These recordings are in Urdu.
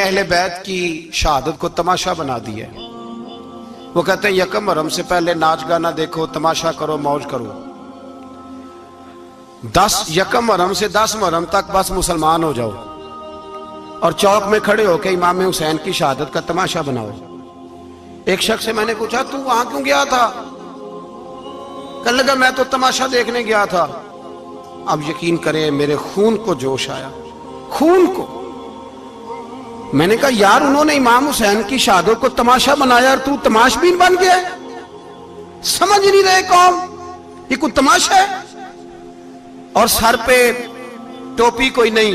اہل بیت کی شہادت کو تماشا بنا دیا ہے۔ وہ کہتے ہیں یکم محرم سے پہلے ناچ گانا دیکھو، تماشا کرو، موج کرو۔ 10 یکم محرم سے 10 محرم تک بس مسلمان ہو جاؤ اور چوک میں کھڑے ہو کے امام حسین کی شہادت کا تماشا بناؤ۔ ایک شخص سے میں نے پوچھا تو وہاں کیوں گیا تھا؟ کہنے لگا میں تو تماشا دیکھنے گیا تھا۔ اب یقین کریں میرے خون کو جوش آیا، خون کو۔ میں نے کہا یار انہوں نے امام حسین کی شہادت کو تماشا بنایا اور تو تماشبین بن گیا، سمجھ نہیں رہے قوم یہ کوئی تماشا ہے؟ اور سر پہ ٹوپی کوئی نہیں،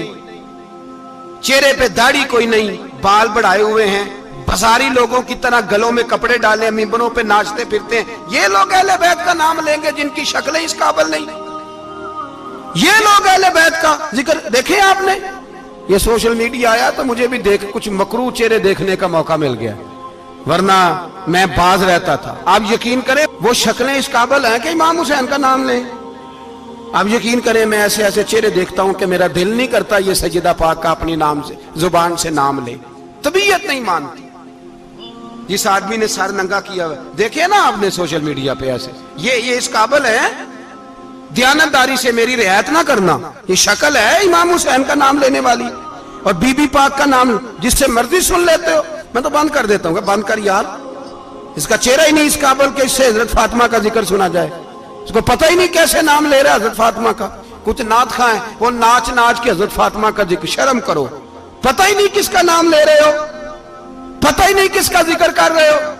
چہرے پہ داڑھی کوئی نہیں، بال بڑھائے ہوئے ہیں، بازاری لوگوں کی طرح گلوں میں کپڑے ڈالے ممبروں پہ ناچتے پھرتے ہیں۔ یہ لوگ اہل بیت کا نام لیں گے جن کی شکلیں اس قابل نہیں؟ یہ لوگ اہل بیت کا ذکر دیکھیں آپ نے؟ یہ سوشل میڈیا آیا تو مجھے بھی کچھ مکروہ چہرے دیکھنے کا موقع مل گیا، ورنہ میں باز رہتا تھا۔ آپ یقین کریں وہ شکلیں اس قابل ہیں کہ امام حسین کا نام لیں؟ آپ یقین کریں میں ایسے ایسے چہرے دیکھتا ہوں کہ میرا دل نہیں کرتا یہ سیدہ پاک کا اپنی نام سے زبان سے نام لے، طبیعت نہیں مانتی۔ جس آدمی نے سر ننگا کیا ہوا دیکھیں نا آپ نے سوشل میڈیا پہ ایسے، یہ اس قابل ہے دیانتداری سے میری رعایت نہ کرنا؟ یہ شکل ہے امام حسین کا نام لینے والی؟ اور بی بی پاک کا نام جس سے مرضی سن لیتے ہو؟ میں تو بند کر دیتا ہوں، بند کر یار، اس کا چہرہ ہی نہیں اس قابل کہ اس سے حضرت فاطمہ کا ذکر سنا جائے۔ اس کو پتہ ہی نہیں کیسے نام لے رہا حضرت فاطمہ کا۔ کچھ نعت خواہ ہیں وہ ناچ ناچ کے حضرت فاطمہ کا ذکر، شرم کرو، پتہ ہی نہیں کس کا نام لے رہے ہو، پتہ ہی نہیں کس کا ذکر کر رہے ہو،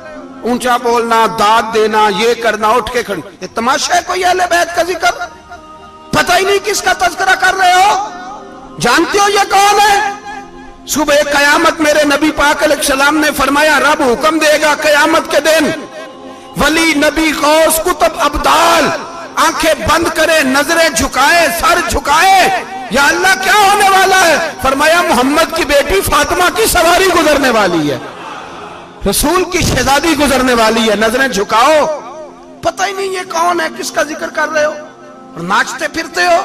اونچا بولنا، داد دینا، یہ کرنا، اٹھ کے کھڑی، یہ تماشا ہے کوئی اہل بیت کا ذکر؟ پتہ ہی نہیں کس کا تذکرہ کر رہے ہو؟ جانتے ہو یہ کون ہے؟ صبح قیامت میرے نبی پاک علیہ السلام نے فرمایا رب حکم دے گا قیامت کے دن ولی نبی غوث کتب ابدال آنکھیں بند کرے، نظریں جھکائے، سر جھکائے، یا اللہ کیا ہونے والا ہے؟ فرمایا محمد کی بیٹی فاطمہ کی سواری گزرنے والی ہے، رسول کی شہزادی گزرنے والی ہے، نظریں جھکاؤ۔ پتہ ہی نہیں یہ کون ہے، کس کا ذکر کر رہے ہو اور ناچتے پھرتے ہو،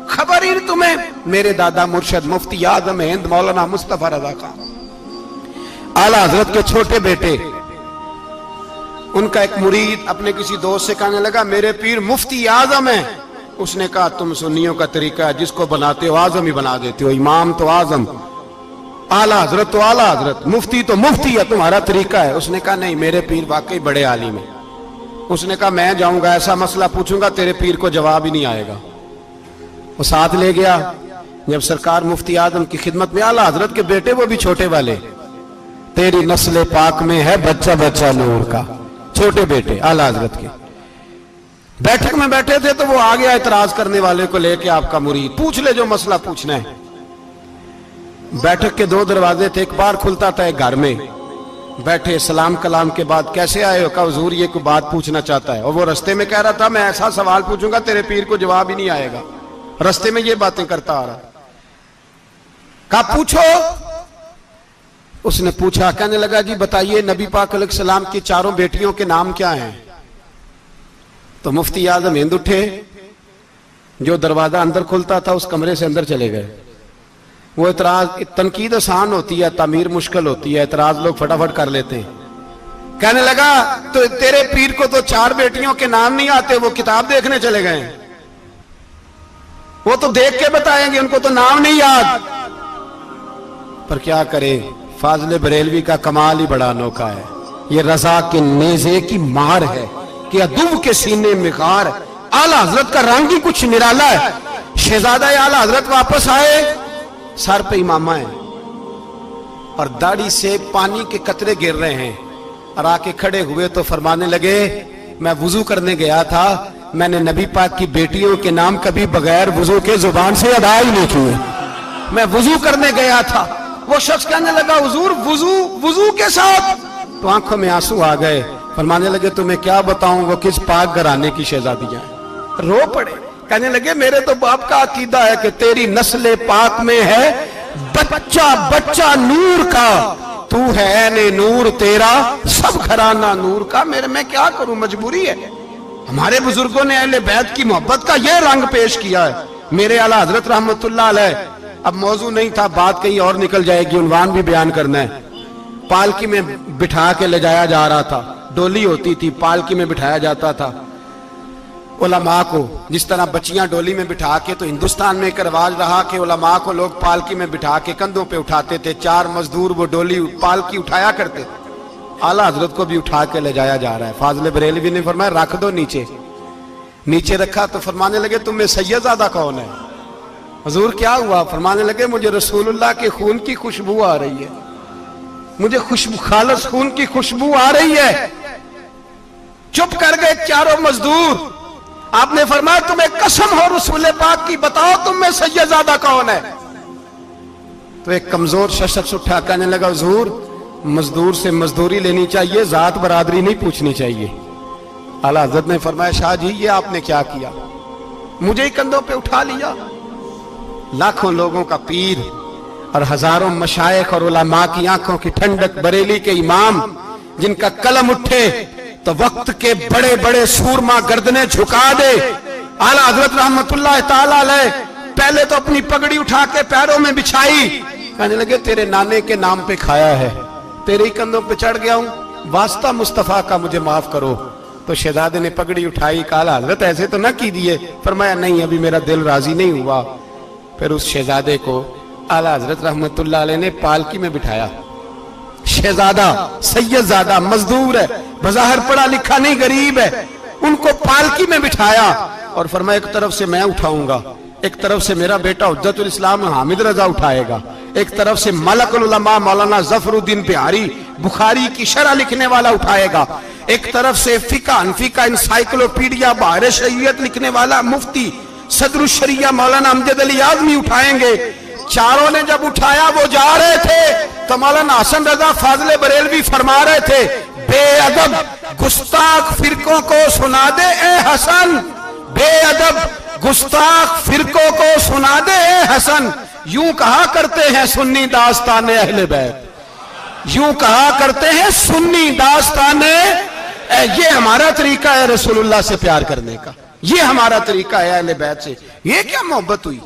خبر ہی تمہیں؟ میرے دادا مرشد مفتی اعظم ہند مولانا مصطفیٰ رضا خان اعلیٰ حضرت کے چھوٹے بیٹے، ان کا ایک مرید اپنے کسی دوست سے کہنے لگا میرے پیر مفتی اعظم ہیں۔ اس نے کہا تم سنیوں کا طریقہ ہے جس کو بناتے ہو اعظم ہی بنا دیتے ہو، امام تو اعظم، اعلیٰ حضرت تو اعلیٰ حضرت، مفتی تو مفتی ہے، تمہارا طریقہ ہے۔ اس نے کہا نہیں میرے پیر واقعی بڑے عالم ہیں۔ اس نے کہا میں جاؤں گا ایسا مسئلہ پوچھوں گا تیرے پیر کو جواب ہی نہیں آئے گا۔ وہ ساتھ لے گیا، جب سرکار مفتی اعظم کی خدمت میں، اعلیٰ حضرت کے بیٹے وہ بھی چھوٹے والے، تیری نسل پاک میں ہے بچہ بچہ نور کا، چھوٹے بیٹے اعلیٰ حضرت کے بیٹھک میں بیٹھے تھے تو وہ آ گیا اعتراض کرنے والے کو لے کے، آپ کا مرید پوچھ لے جو مسئلہ پوچھنا ہے۔ بیٹھک کے 2 دروازے تھے، ایک بار کھلتا تھا ایک گھر میں، بیٹھے سلام کلام کے بعد کیسے آئے ہو؟ کہا حضور یہ کوئی بات پوچھنا چاہتا ہے، اور وہ رستے میں کہہ رہا تھا میں ایسا سوال پوچھوں گا تیرے پیر کو جواب ہی نہیں آئے گا، رستے میں یہ باتیں کرتا آ رہا۔ کہا پوچھو۔ اس نے پوچھا، کہنے لگا جی بتائیے نبی پاک علیہ السلام کی 4 بیٹیوں کے نام کیا ہیں؟ تو مفتی اعظم ہند اٹھے، جو دروازہ اندر کھلتا تھا اس کمرے سے اندر چلے گئے۔ وہ اعتراض، تنقید آسان ہوتی ہے، تعمیر مشکل ہوتی ہے، اعتراض لوگ فٹافٹ کر لیتے ہیں۔ کہنے لگا تو تیرے پیر کو تو 4 بیٹیوں کے نام نہیں آتے، وہ کتاب دیکھنے چلے گئے ہیں، وہ تو دیکھ کے بتائیں گے، ان کو تو نام نہیں یاد۔ پر کیا کرے، فاضل بریلوی کا کمال ہی بڑا انوکھا ہے، یہ رضا کے نیزے کی مار ہے کہ عدو کے سینے میں غار۔ اعلیٰ حضرت کا رنگ ہی کچھ نرالا ہے۔ شہزادہ اعلیٰ حضرت واپس آئے، سر پہ امامہ ہے اور داڑھی سے پانی کے قطرے گر رہے ہیں، اور آ کے کھڑے ہوئے تو فرمانے لگے میں وضو کرنے گیا تھا، میں نے نبی پاک کی بیٹیوں کے نام کبھی بغیر وضو کے زبان سے ادا ہی نہیں کیے، میں وضو کرنے گیا تھا۔ وہ شخص کہنے لگا حضور وضو کے ساتھ؟ تو آنکھوں میں آنسو آ گئے، فرمانے لگے تمہیں کیا بتاؤں وہ کس پاک گھرانے کی شہزادیاں ہیں۔ رو پڑے، کہنے لگے میرے تو باپ کا عقیدہ ہے کہ تیری نسل پاک میں ہے بچہ بچہ نور کا، تو ہے عین نور تیرا سب گھرانہ نور کا۔ میرے میں کیا کروں، مجبوری ہے۔ ہمارے بزرگوں نے اہل بیت کی محبت کا یہ رنگ پیش کیا ہے۔ میرے اعلیٰ حضرت رحمت اللہ علیہ اب موضوع نہیں تھا, بات کہیں اور نکل جائے گی, عنوان بھی بیان کرنا ہے. پالکی میں بٹھا کے لے جایا جا رہا تھا, ڈولی ہوتی تھی, پالکی میں بٹھایا جاتا تھا علماء کو, جس طرح بچیاں ڈولی میں بٹھا کے. تو ہندوستان میں ایک رواج رہا کہ علماء کو لوگ پالکی میں بٹھا کے کندھوں پہ اٹھاتے تھے, 4 مزدور وہ ڈولی پالکی اٹھایا کرتے تھے. اعلیٰ حضرت کو بھی اٹھا کے لے جایا جا رہا ہے. فاضل بریلوی نے فرمایا رکھ دو نیچے. نیچے رکھا تو فرمانے لگے تم میں سید زادہ کون ہے؟ حضور کیا ہوا؟ فرمانے لگے مجھے رسول اللہ کے خون کی خوشبو آ رہی ہے, مجھے خالص خون کی خوشبو آ رہی ہے. چپ کر گئے چاروں مزدور. آپ نے فرمایا تمہیں قسم ہو رسول پاک کی, بتاؤ تم میں سید زادہ کون ہے؟ تو ایک کمزور شخص اٹھا کہنے لگا حضور مزدور سے مزدوری لینی چاہیے, ذات برادری نہیں پوچھنی چاہیے. اعلیٰ حضرت نے فرمایا شاہ جی یہ آپ نے کیا کیا, مجھے ہی کندھوں پہ اٹھا لیا. لاکھوں لوگوں کا پیر اور ہزاروں مشائخ اور علماء کی آنکھوں کی ٹھنڈک, بریلی کے امام جن کا قلم اٹھے تو وقت کے بڑے بڑے سورما گردنیں جھکا دے. اعلیٰ حضرت رحمت اللہ تعالیٰ علیہ پہلے تو اپنی پگڑی اٹھا کے پیروں میں بچھائی, کہنے لگے تیرے نانے کے نام پہ کھایا ہے, تیرے ہی کندھوں پہ چڑھ گیا ہوں, واسطہ مصطفیٰ کا مجھے معاف کرو. تو شہزادے نے پگڑی اٹھائی, کہا حضرت ایسے تو نہ کیجیے. فرمایا نہیں ابھی میرا دل راضی نہیں ہوا. پھر اس شہزادے کو اعلیٰ حضرت رحمت اللہ علیہ نے پالکی میں بٹھایا. شہزادہ سید زادہ مزدور ہے, بظاہر پڑھا لکھا نہیں, غریب ہے, ان کو پالکی میں بٹھایا اور فرمایا ایک طرف سے میں اٹھاؤں گا, ایک طرف سے میرا بیٹا حجت الاسلام حامد رضا اٹھائے گا, ایک طرف سے ملک العلماء مولانا ظفر الدین بہاری بخاری کی شرح لکھنے والا اٹھائے گا, ایک طرف سے فقہ حنفی کا انسائکلوپیڈیا بحر شریعت لکھنے والا مفتی صدر الشریعہ مولانا امجد علی اعظمی اٹھائیں گے. چاروں نے جب اٹھایا وہ جا رہے تھے تو مولانا حسن رضا فاضل بریلوی فرما رہے تھے بے ادب گستاخ فرقوں کو سنا دے اے حسن, بے ادب گستاخ فرقوں کو سنا دے اے حسن. یوں کہا کرتے ہیں سنی داستان اہل بیت, یوں کہا کرتے ہیں سنی داستان. یہ ہمارا طریقہ ہے رسول اللہ سے پیار کرنے کا, یہ ہمارا طریقہ ہے اہل بیت سے. یہ کیا محبت ہوئی؟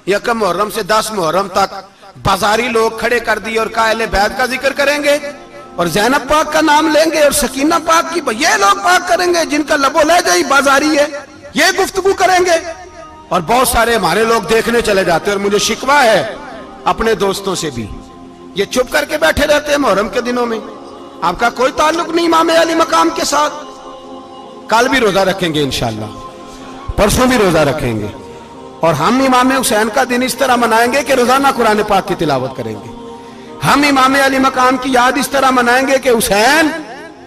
یکم محرم سے 10 محرم تک بازاری لوگ کھڑے کر دیے اور کہا اہل بیت کا ذکر کریں گے اور زینب پاک کا نام لیں گے اور سکینہ پاک کی, یہ لوگ پاک کریں گے جن کا لب و لہجہ ہی بازاری ہے, یہ گفتگو کریں گے. اور بہت سارے ہمارے لوگ دیکھنے چلے جاتے, اور مجھے شکوہ ہے اپنے دوستوں سے بھی, یہ چپ کر کے بیٹھے رہتے ہیں محرم کے دنوں میں. آپ کا کوئی تعلق نہیں امام علی مقام کے ساتھ. کل بھی روزہ رکھیں گے انشاءاللہ, پرسوں بھی روزہ رکھیں گے, اور ہم امام حسین کا دن اس طرح منائیں گے کہ روزانہ قرآن پاک کی تلاوت کریں گے. ہم امام علی مقام کی یاد اس طرح منائیں گے کہ حسین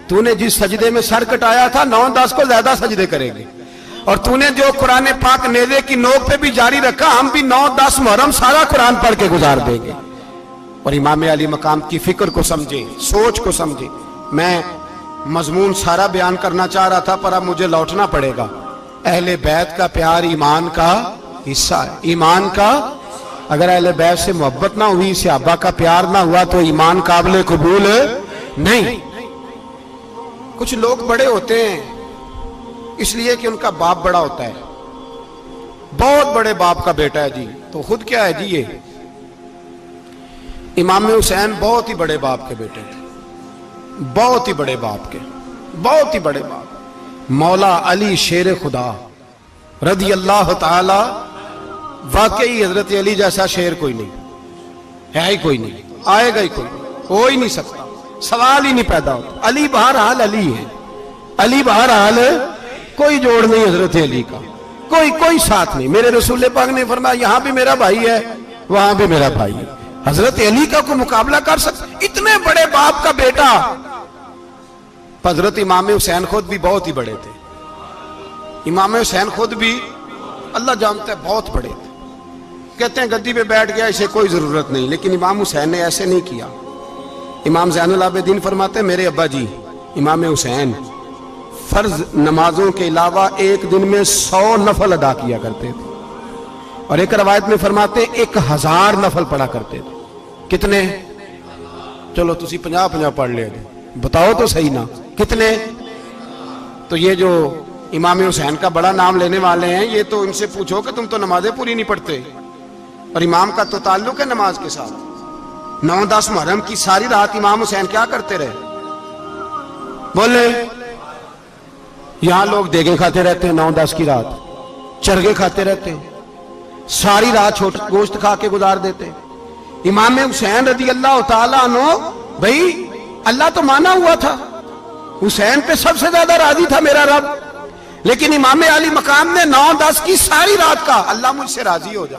تو نے جس سجدے میں سر کٹایا تھا 9-10 کو زیادہ سجدے کریں گے, اور تو نے جو قرآن پاک نیزے کی نوک پہ بھی جاری رکھا, ہم بھی 9-10 محرم سارا قرآن پڑھ کے گزار دیں گے. اور امام علی مقام کی فکر کو سمجھے, سوچ کو سمجھے. میں مضمون سارا بیان کرنا چاہ رہا تھا پر اب مجھے لوٹنا پڑے گا. اہل بیت کا پیار ایمان کا حصہ ہے, ایمان کا. اگر اہل بیت سے محبت نہ ہوئی, صحابہ کا پیار نہ ہوا تو ایمان قابل قبول نہیں. کچھ لوگ بڑے ہوتے ہیں اس لیے کہ ان کا باپ بڑا ہوتا ہے, بہت بڑے باپ کا بیٹا ہے جی, تو خود کیا ہے جی. یہ امام حسین بہت ہی بڑے باپ کے بیٹے تھے, بہت ہی بڑے باپ کے, بہت ہی بڑے باپ. مولا علی شیر خدا رضی اللہ تعالی, واقعی حضرت علی جیسا شیر کوئی نہیں ہے, ہی کوئی نہیں, آئے گا ہی کوئی نہیں, ہو ہی نہیں سکتا, سوال ہی نہیں پیدا ہوتا. علی بہرحال علی ہے, علی بہرحال کوئی جوڑ نہیں حضرت علی کا, کوئی ساتھ نہیں. میرے رسول پاک نے فرمایا یہاں بھی میرا بھائی ہے وہاں بھی میرا بھائی ہے. حضرت علی کا کوئی مقابلہ کر سکتا؟ اتنے بڑے باپ کا بیٹا. حضرت امام حسین خود بھی بہت ہی بڑے تھے, امام حسین خود بھی اللہ جانتا ہے بہت بڑے تھے. کہتے ہیں گدی پہ بیٹھ گیا اسے کوئی ضرورت نہیں, لیکن امام حسین نے ایسے نہیں کیا. امام زین العابدین فرماتے ہیں میرے ابا جی امام حسین فرض نمازوں کے علاوہ ایک دن میں 100 نفل ادا کیا کرتے تھے, اور ایک روایت میں فرماتے 1000 نفل پڑھا کرتے تھے. کتنے؟ چلو تسی 50 پڑھ لے, بتاؤ تو صحیح نا کتنے. تو یہ جو امام حسین کا بڑا نام لینے والے ہیں, یہ تو ان سے پوچھو کہ تم تو نمازیں پوری نہیں پڑھتے. اور امام کا تو تعلق ہے نماز کے ساتھ. 9-10 محرم کی ساری رات امام حسین کیا کرتے رہے؟ بولے. یہاں لوگ دیگیں کھاتے رہتے ہیں 9-10 کی رات, چرگے کھاتے رہتے ہیں, ساری رات چھوٹا گوشت کھا کے گزار دیتے ہیں. امام حسین رضی اللہ تعالیٰ عنہ, بھائی اللہ تو مانا ہوا تھا, حسین پہ سب سے زیادہ راضی تھا میرا رب, لیکن امام علی مقام نے 9-10 کی ساری رات کا اللہ مجھ سے راضی ہو جا,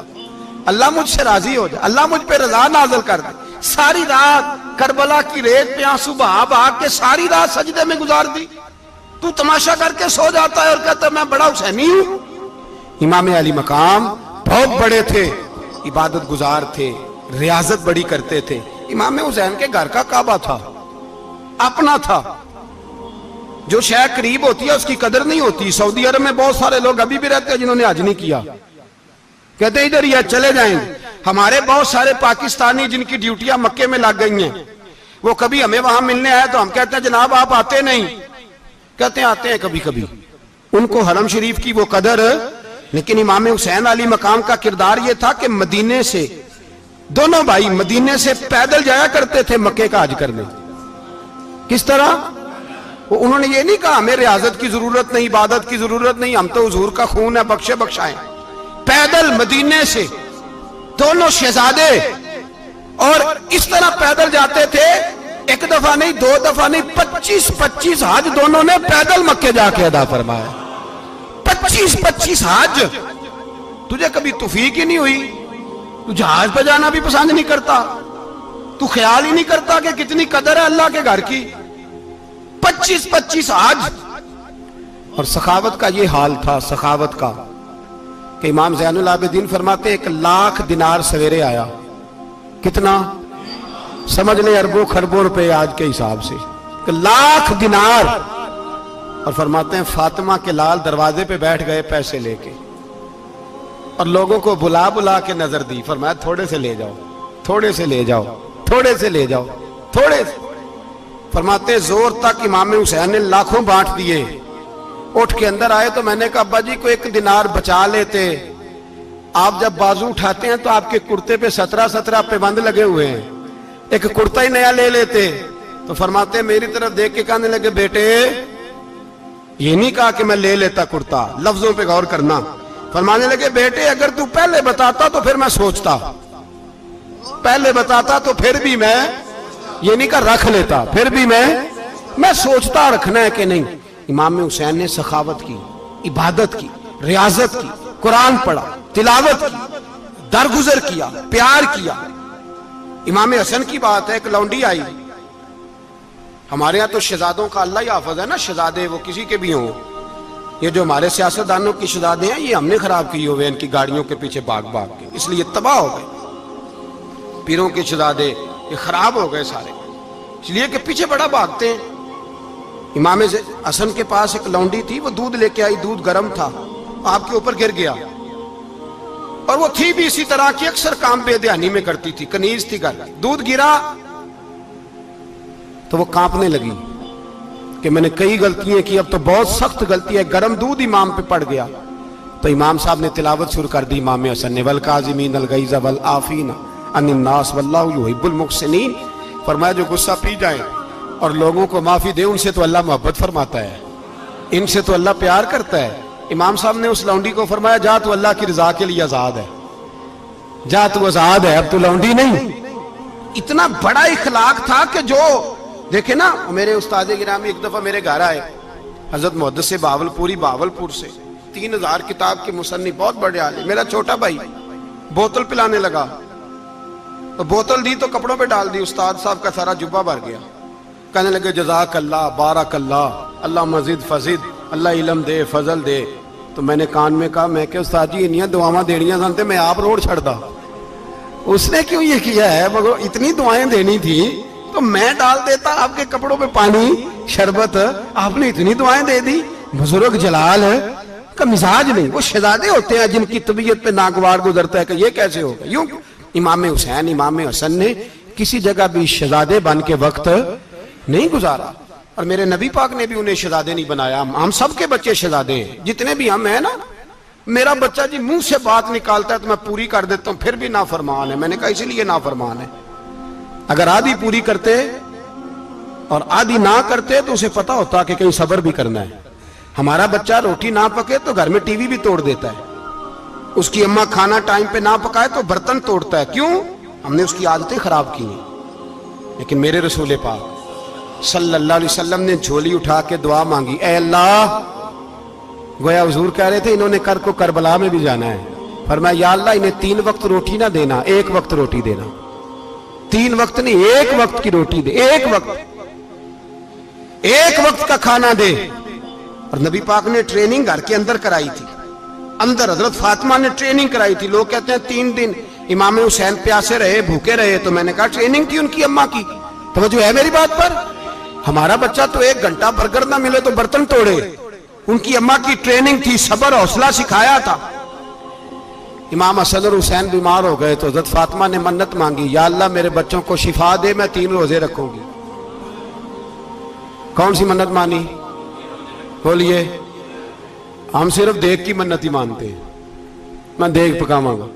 اللہ مجھ سے راضی ہو جا, اللہ مجھ پہ رضا نازل کر دے. ساری رات کربلا کی ریت پہ آنسو بہا بہا کے ساری رات سجدے میں گزار دی. تو تماشا کر کے سو جاتا ہے اور کہتا ہے میں بڑا حسینی ہوں. امام علی مقام بہت بڑے تھے, عبادت گزار تھے, ریاضت بڑی کرتے تھے. امام حسین کے گھر کا کعبہ تھا, اپنا تھا. جو شے قریب ہوتی ہے اس کی قدر نہیں ہوتی. سعودی عرب میں بہت سارے لوگ ابھی بھی رہتے ہیں جنہوں نے حج نہیں کیا, کہتے ہیں ادھر یہ چلے جائیں. ہمارے بہت سارے پاکستانی جن کی ڈیوٹیاں مکے میں لگ گئی ہیں, وہ کبھی ہمیں وہاں ملنے آئے تو ہم کہتے ہیں جناب آپ آتے نہیں, کہتے ہیں آتے ہیں کبھی کبھی. ان کو حرم شریف کی وہ قدر. لیکن امام حسین علی مقام کا کردار یہ تھا کہ مدینے سے, دونوں بھائی مدینے سے پیدل جایا کرتے تھے مکے کا حج کرنے. کس طرح؟ انہوں نے یہ نہیں کہا ہمیں ریاضت کی ضرورت نہیں, عبادت کی ضرورت نہیں, ہم تو حضور کا خون ہے بخشے بخشائیں. پیدل مدینے سے دونوں شہزادے, اور اس طرح پیدل جاتے تھے. ایک دفعہ نہیں, 2 دفعہ نہیں, 25 حج دونوں نے پیدل مکے جا کے ادا فرمایا. 25 حج. تجھے کبھی توفیق ہی نہیں ہوئی, تو جہاز پہ جانا بھی پسند نہیں کرتا, تو خیال ہی نہیں کرتا کہ کتنی قدر ہے اللہ کے گھر کی. 25 حج. اور سخاوت کا یہ حال تھا, سخاوت کا, کہ امام زین العابدین فرماتے 1,00,000 دینار سویرے آیا. کتنا؟ سمجھ لیں اربوں خربوں روپے آج کے حساب سے, 1,00,000 دینار. اور فرماتے ہیں فاطمہ کے لال دروازے پہ بیٹھ گئے پیسے لے کے, اور لوگوں کو بلا بلا کے نظر دی. فرمایا تھوڑے سے لے جاؤ, تھوڑے سے لے جاؤ, تھوڑے سے لے جاؤ, تھوڑے سے. فرماتے زور تک امام حسین نے لاکھوں بانٹ دیے. اٹھ کے اندر آئے تو میں نے کہا ابا جی کو 1 دینار بچا لیتے. آپ جب بازو اٹھاتے ہیں تو آپ کے کرتے پہ 17 پیبند لگے ہوئے ہیں, ایک کرتا ہی نیا لے لیتے. تو فرماتے میری طرف دیکھ کے کہنے لگے بیٹے یہ نہیں کہا کہ میں لے لیتا کرتا, لفظوں پہ غور کرنا. فرمانے لگے بیٹے اگر تو پہلے بتاتا تو پھر میں سوچتا, پہلے بتاتا تو پھر بھی میں یہ نہیں کہا رکھ لیتا, پھر بھی میں سوچتا رکھنا ہے کہ نہیں. امام حسین نے سخاوت کی, عبادت کی, ریاضت کی, قرآن پڑھا, تلاوت کی, درگزر کیا, پیار کیا. امام حسن کی بات ہے, ایک لونڈی آئی. ہمارے ہاں تو شہزادوں کا اللہ ہی حافظ ہے نا, شہزادے وہ کسی کے بھی ہوں. یہ جو ہمارے سیاستدانوں کی شہزادے ہیں یہ ہم نے خراب کیے ہوئے ان کی گاڑیوں کے پیچھے بھاگ بھاگ کے, اس لیے تباہ ہو گئے. پیروں کے شہزادے یہ خراب ہو گئے سارے, اس لیے کہ پیچھے بڑا بھاگتے ہیں. امام حسن کے پاس ایک لونڈی تھی, وہ دودھ لے کے آئی, دودھ گرم تھا, آپ کے اوپر گر گیا. اور وہ تھی بھی اسی طرح کی, اکثر کام بے دھیانی میں کرتی تھی, کنیز تھی گھر. دودھ گرا تو وہ کانپنے لگی کہ میں نے کئی غلطیاں کی, اب تو بہت سخت غلطی ہے. گرم دودھ امام پہ پڑ گیا تو امام صاحب نے تلاوت شروع کر دی امام حسن نے, والکاظمین الغیظ والعافین عن الناس واللہ یحب المحسنین. فرمایا جو غصہ پی جائیں اور لوگوں کو معافی دے, ان سے تو اللہ محبت فرماتا ہے, ان سے تو اللہ پیار کرتا ہے. امام صاحب نے اس لونڈی کو فرمایا جا تو اللہ کی رضا کے لیے آزاد ہے, جا تو آزاد ہے, اب تو لونڈی نہیں. اتنا بڑا اخلاق تھا کہ جو دیکھیں نا, میرے استاد گرامی ایک دفعہ میرے گھر آئے, حضرت محدث باولپوری, باولپور سے, 3000 کتاب کے مصنف, بہت بڑے عالم. میرا چھوٹا بھائی بوتل پلانے لگا, تو بوتل دی تو کپڑوں پہ ڈال دی, استاد صاحب کا سارا جبہ بھر گیا. کہنے لگے جزاک اللہ, بارک اللہ, اللہ مزید فزید, اللہ علم دے, فضل دے. تو میں نے کان میں کہا, میں کہ استاد جی انیاں دعاواں دینیاں سنتے, میں آپ روڑ چھڑ دا. اس نے کیوں یہ کیا ہے, مگر اتنی دعائیں دینی تھی تو میں ڈال دیتا آپ کے کپڑوں پہ پانی شربت, آپ نے اتنی دعائیں دے دی. بزرگ جلال کا مزاج نہیں. وہ شہزادے ہوتے ہیں جن کی طبیعت پہ ناگوار گزرتا ہے کہ یہ کیسے ہوگا. یوں امام حسین, امام حسن نے کسی جگہ بھی شہزادے بن کے وقت نہیں گزارا, اور میرے نبی پاک نے بھی انہیں شہزادے نہیں بنایا. ہم سب کے بچے شہزادے ہیں, جتنے بھی ہم ہیں نا, میرا بچہ جی منہ سے بات نکالتا ہے تو میں پوری کر دیتا ہوں، پھر بھی نافرمان ہے۔ میں نے کہا اسی لیے نافرمان ہے، اگر آدھی پوری کرتے اور آدھی نہ کرتے تو اسے پتا ہوتا کہ کہیں صبر بھی کرنا ہے۔ ہمارا بچہ روٹی نہ پکے تو گھر میں ٹی وی بھی توڑ دیتا ہے، اس کی اماں کھانا ٹائم پہ نہ پکائے تو برتن توڑتا ہے۔ کیوں؟ ہم نے اس کی عادتیں خراب کی ہیں۔ لیکن میرے رسول پاک صلی اللہ علیہ وسلم نے جھولی اٹھا کے دعا مانگی، اے اللہ، گویا حضور کہہ رہے تھے انہوں نے کو کربلا میں بھی جانا ہے، فرمایا یا اللہ انہیں 3 وقت روٹی نہ دینا، 1 وقت روٹی دینا، 3 وقت نہیں، 1 وقت کی روٹی دے، 1 وقت کا کھانا دے۔ اور نبی پاک نے ٹریننگ گھر کے اندر کرائی تھی، اندر حضرت فاطمہ نے ٹریننگ کرائی تھی۔ لوگ کہتے ہیں 3 دن امام حسین پیاسے رہے، بھوکے رہے، تو میں نے کہا ٹریننگ تھی ان کی اماں کی۔ توجہ ہے میری بات پر؟ ہمارا بچہ تو 1 گھنٹہ برگر نہ ملے تو برتن توڑے، ان کی اماں کی ٹریننگ تھی، صبر حوصلہ سکھایا تھا۔ امام حسن اور حسین بیمار ہو گئے تو حضرت فاطمہ نے منت مانگی، یا اللہ میرے بچوں کو شفا دے، میں 3 روزے رکھوں گی۔ کون سی منت مانی؟ بولیے۔ ہم صرف دیکھ کی منت ہی مانتے ہیں، میں دیکھ پکاواں گا۔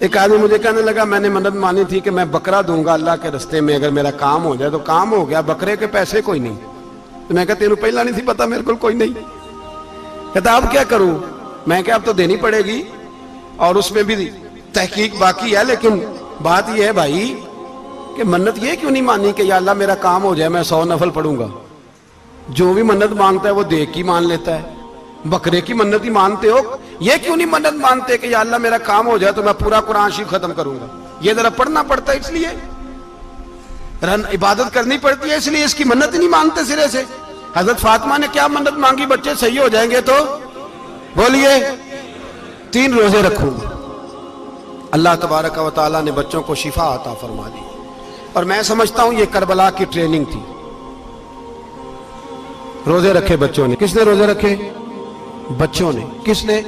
ایک آدمی مجھے کہنے لگا میں نے منت مانی تھی کہ میں بکرا دوں گا اللہ کے رستے میں، اگر میرا کام ہو جائے تو کام ہو گیا، بکرے کے پیسے کوئی نہیں۔ تو میں کہا تینوں پہلا نہیں تھی پتا، میرے کو کوئی نہیں۔ کہتا اب کیا کروں؟ میں کہا اب تو دینی پڑے گی، اور اس میں بھی تحقیق باقی ہے، لیکن بات یہ ہے بھائی کہ منت یہ کیوں نہیں مانی کہ یا اللہ میرا کام ہو جائے میں 100 نفل پڑھوں گا؟ جو بھی منت مانگتا ہے وہ دیکھ کی مان لیتا ہے، بکرے کی منت ہی مانتے ہو، یہ کیوں نہیں منت مانتے کہ یا اللہ میرا کام ہو جائے تو میں پورا قرآن شریف ختم کروں گا؟ یہ ذرا پڑھنا پڑتا ہے، اس لیے عبادت کرنی پڑتی ہے، اس لیے اس کی منت ہی نہیں مانتے سرے سے۔ حضرت فاطمہ نے کیا منت مانگی؟ بچے صحیح ہو جائیں گے تو بولیے 3 روزے رکھوں گا۔ اللہ تبارک و تعالیٰ نے بچوں کو شفا عطا فرما دی، اور میں سمجھتا ہوں یہ کربلا کی ٹریننگ تھی۔ روزے رکھے بچوں نے۔ کس نے روزے رکھے؟ بچوں نے۔ کس نے؟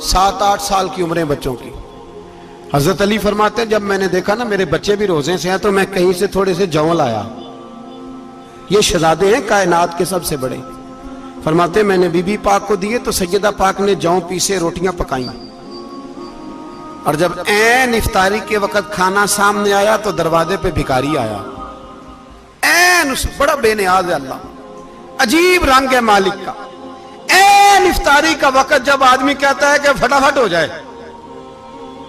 7-8 سال کی عمریں بچوں کی۔ حضرت علی فرماتے ہیں جب میں نے دیکھا نا میرے بچے بھی روزے سے ہیں تو میں کہیں سے تھوڑے سے جوں لایا، یہ شہزادے ہیں کائنات کے سب سے بڑے۔ فرماتے ہیں میں نے بی بی پاک کو دیے تو سیدہ پاک نے جوں پیسے روٹیاں پکائیں، اور جب عین افطاری کے وقت کھانا سامنے آیا تو دروازے پہ بھکاری آیا، عین بڑا بے نیاز ہے اللہ، عجیب رنگ ہے مالک کا۔ عین افطاری کا وقت جب آدمی کہتا ہے کہ فٹافٹ ہو جائے،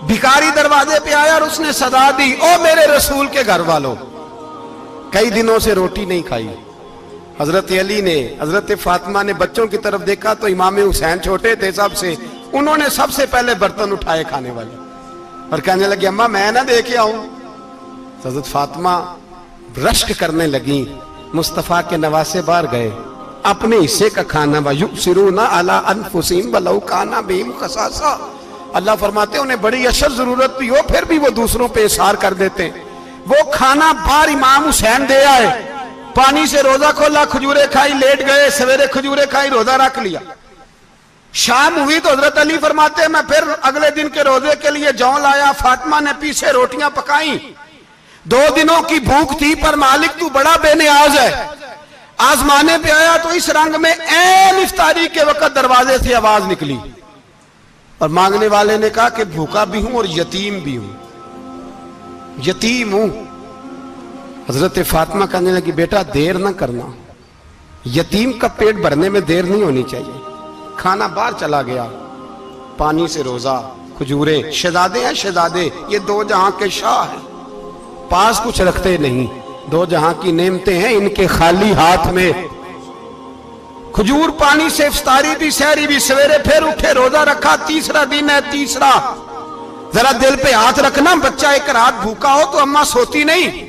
بھکاری دروازے پہ آیا اور اس نے صدا دی، او میرے رسول کے گھر والوں، کئی دنوں سے روٹی نہیں کھائی۔ حضرت علی نے، حضرت فاطمہ نے بچوں کی طرف دیکھا تو امام حسین چھوٹے تھے سب سے، انہوں نے سب سے پہلے برتن اٹھائے کھانے والے، اور کہنے لگے اماں میں نہ دے کے آؤں؟ حضرت فاطمہ رشک کرنے لگیں، مصطفیٰ کے نواسے باہر گئے، اپنے حصے کا کھانا وَيُؤْثِرُونَ عَلَىٰ أَنفُسِهِمْ وَلَوْ كَانَ بِهِمْ خَصَاصَةٌ، اللہ فرماتے ہیں انہیں بڑی اشد ضرورت بھی ہو پھر بھی وہ دوسروں پہ اثار کر دیتے ہیں۔ وہ کھانا باہر امام حسین دے آئے، پانی سے روزہ کھولا، کھجورے کھائی، لیٹ گئے، سویرے کھجورے کھائی، روزہ رکھ لیا۔ شام ہوئی تو حضرت علی فرماتے ہیں میں پھر اگلے دن کے روزے کے لیے جوں لایا، فاطمہ نے پیچھے روٹیاں پکائیں، 2 دنوں کی بھوک تھی، پر مالک تو بڑا بے نیاز ہے، آزمانے پہ آیا تو اس رنگ میں عین افطاری کے وقت دروازے سے آواز نکلی، اور مانگنے والے نے کہا کہ بھوکا بھی ہوں اور یتیم بھی ہوں، یتیم ہوں۔ حضرت فاطمہ کہنے لگی بیٹا دیر نہ کرنا، یتیم کا پیٹ بھرنے میں دیر نہیں ہونی چاہیے۔ کھانا باہر چلا گیا، پانی سے روزہ، کھجورے، شہزادے ہیں شہزادے، یہ 2 جہاں کے شاہ ہیں، پاس کچھ رکھتے نہیں، 2 جہاں کی نعمتیں ہیں ان کے خالی ہاتھ میں۔ کھجور پانی سے افطاری بھی، سحری بھی، سویرے پھر اٹھے، روزہ رکھا، تیسرا دن ہے، تیسرا۔ ذرا دل پہ ہاتھ رکھنا، بچہ ایک رات بھوکا ہو تو اماں سوتی نہیں،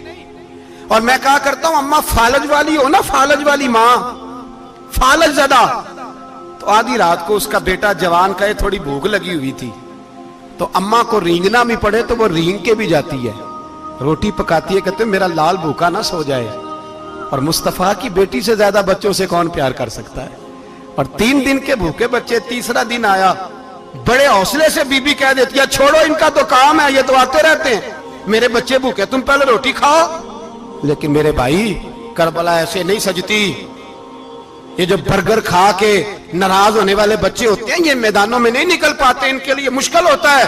اور میں کہا کرتا ہوں اماں فالج والی ہو نا، فالج والی ماں، فالج زدہ، تو آدھی رات کو اس کا بیٹا جوان کہے تھوڑی بھوک لگی ہوئی تھی، تو اماں کو رینگنا بھی پڑے تو وہ رینگ کے بھی جاتی ہے، روٹی پکاتی ہے، کہتے ہیں میرا لال بھوکا نہ سو جائے۔ اور مصطفیٰ کی بیٹی سے زیادہ بچوں سے کون پیار کر سکتا ہے؟ اور 3 دن کے بھوکے بچے، تیسرا دن آیا، بڑے حوصلے سے بی بی کہہ دیتی ہے چھوڑو ان کا تو کام ہے، یہ تو آتے رہتے ہیں، میرے بچے بھوکے تم پہلے روٹی کھاؤ۔ لیکن میرے بھائی کربلا ایسے نہیں سجتی، یہ جو برگر کھا کے ناراض ہونے والے بچے ہوتے ہیں، یہ میدانوں میں نہیں نکل پاتے، ان کے لیے مشکل ہوتا ہے۔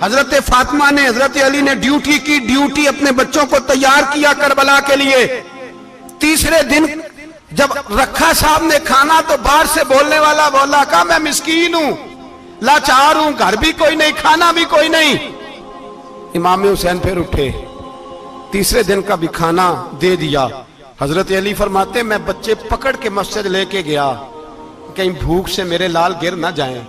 حضرت فاطمہ نے، حضرت علی نے ڈیوٹی کی، ڈیوٹی اپنے بچوں کو تیار کیا کربلا کے لیے۔ تیسرے دن جب رکھا صاحب نے کھانا تو باہر سے بولنے والا بولا، کہا میں مسکین ہوں، لاچار ہوں، گھر بھی کوئی نہیں، کھانا بھی کوئی نہیں۔ امام حسین پھر اٹھے، تیسرے دن کا بھی کھانا دے دیا۔ حضرت علی فرماتے میں بچے پکڑ کے مسجد لے کے گیا، کہیں بھوک سے میرے لال گر نہ جائیں۔